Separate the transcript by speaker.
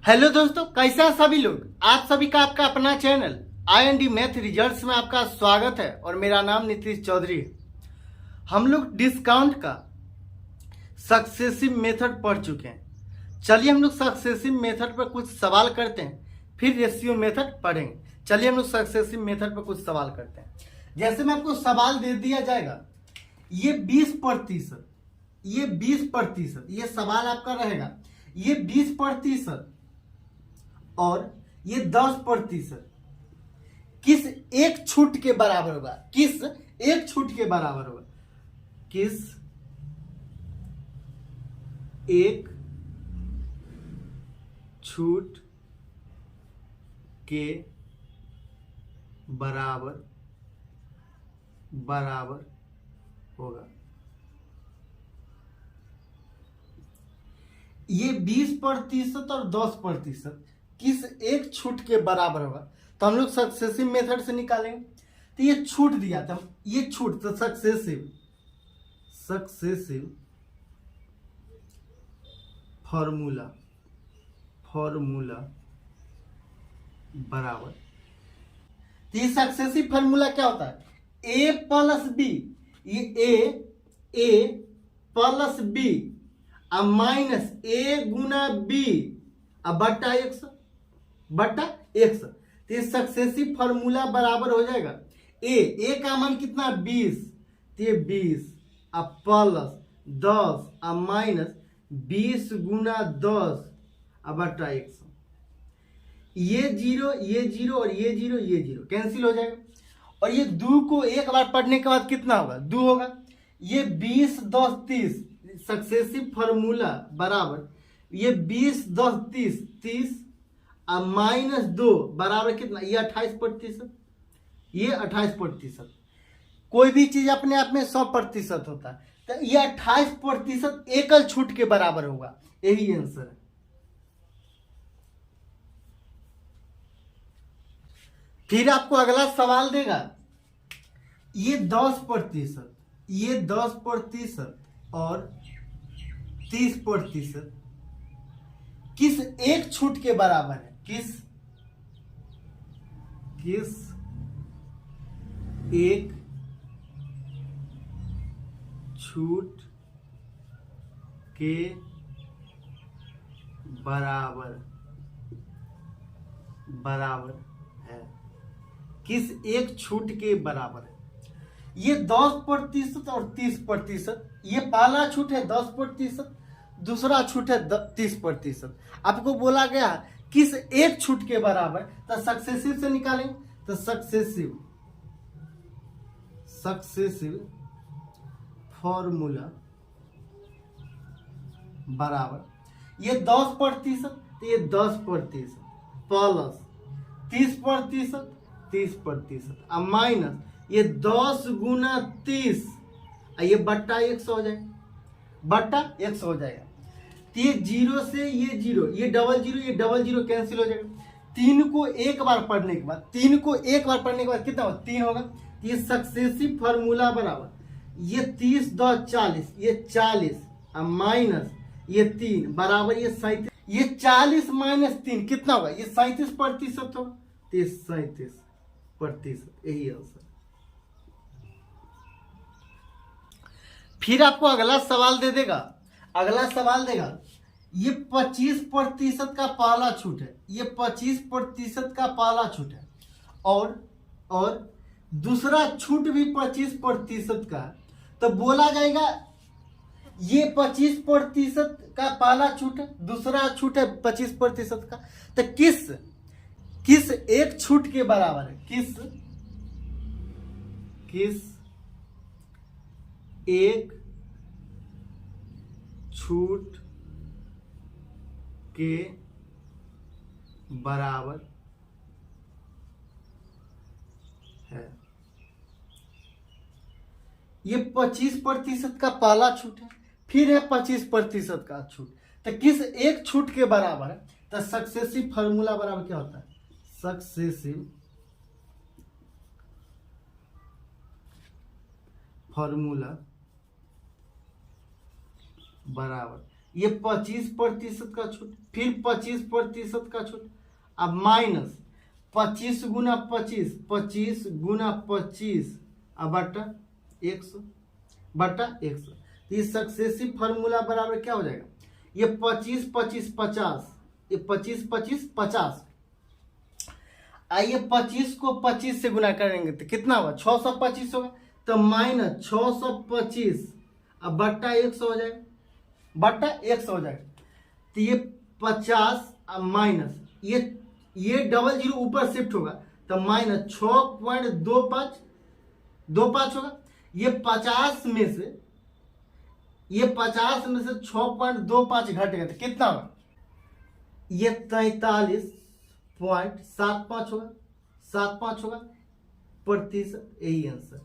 Speaker 1: Hello दोस्तों, कैसे हैं सभी लोग। आप सभी का आपका अपना चैनल IND मैथ रिजल्ट्स में आपका स्वागत है और मेरा नाम नीतीश चौधरी है। हम लोग डिस्काउंट का सक्सेसिव मेथड पढ़ चुके हैं। चलिए हम लोग सक्सेसिव मेथड पर कुछ सवाल करते हैं, फिर रेशियो मेथड पढ़ेंगे। चलिए हम लोग सक्सेसिव मेथड पर कुछ सवाल करते हैं। जैसे मैं आपको सवाल दे दिया जाएगा, ये 20%, ये 20%, ये सवाल आपका रहेगा, ये 20% और ये 10% किस एक छूट के बराबर होगा। किस एक छूट के बराबर होगा। किस एक छूट के बराबर होगा। ये 20% और 10% किस एक छूट के बराबर होगा, तो हम लोग सक्सेसिव मेथड से निकालेंगे। तो ये छूट दिया था, ये छूट तो सक्सेसिव फॉर्मूला बराबर। तो ये सक्सेसिव फॉर्मूला क्या होता है, ए प्लस बी, ये ए प्लस बी अब माइनस ए गुना बी अब बट्टा एक्स। तो ये सक्सेसिव फॉर्मूला बराबर हो जाएगा ए का मान कितना 20, तो ये 20 अब प्लस 10 अब माइनस 20 गुना 10 अब बट्टा एक्स। ये जीरो और ये जीरो कैंसिल हो जाएगा। और ये 2 को एक बार पढ़ने के बाद कितना होगा, 2 होगा। ये 20 10 30 सक्सेसिव फॉर्मूला बराबर, ये 20 10 30 अब माइनस 2 बराबर कितना, ये 28%, ये 28%। कोई भी चीज अपने आप में 100% होता है, तो ये 28% एकल छूट के बराबर होगा। यही आंसर है। फिर आपको अगला सवाल देगा, ये 10%, ये 10% और 30% किस एक छूट के बराबर है। किस एक छूट के बराबर है। किस एक छूट के बराबर है। ये 10% और 30%, ये पहला छूट है 10%, दूसरा छूट है 30%। आपको बोला गया किस एक छूट के बराबर, तो सक्सेसिव से निकालेंगे। तो सक्सेसिव फॉर्मूला बराबर, ये 10%, तो ये 10% प्लस 30% अब माइनस ये 10 गुना 30, ये बट्टा 100 हो जाएगा। तो ये जीरो से ये जीरो, ये डबल जीरो कैंसिल हो जाएगा। 3 को एक बार पढ़ने के बाद कितना होगा, 3 होगा। तो ये सक्सेसिव फॉर्मूला बराबर, ये 30 10 40, ये 40 अब माइनस ये 3 बराबर ये 37, ये 40 माइनस 3 कितना होगा, ये 37% होगा। तो ये 37%, यही आंसर। फिर आपको अगला सवाल देगा, ये 25% का पहला छूट है, ये 25% का पहला छूट है और दूसरा छूट भी 25% का। तो बोला जाएगा ये 25% का पहला छूट है, दूसरा छूट है 25% का। तो किस एक छूट के बराबर है। किस एक छूट के बराबर है। ये 25% का पहला छूट है, फिर है 25% का छूट। तो किस एक छूट के बराबर है, तो सक्सेसिव फॉर्मूला बराबर क्या होता है, सक्सेसिव फॉर्मूला बराबर ये 25% का छूट, फिर 25% का छूट, अब माइनस 25 गुना 25, 25 गुना 25 अब बटा 100 बटा 100। ये सक्सेसिव फार्मूला बराबर क्या हो जाएगा, ये 25 25 50, ये 25 25 50, आइए 25 को 25 से गुना करेंगे तो कितना होगा, 625 होगा, तो माइनस 625 अब बट्टा 100 हो जाएगा, बट्टा 100 हो जाएगा। तो ये 50 अब माइनस ये डबल जीरो ऊपर शिफ्ट होगा तो माइनस 6.25 होगा। ये 50 में से 6.25 घटेगा तो कितना होगा, ये 43.75 होगा, 75 होगा प्रतिशत, यही आंसर।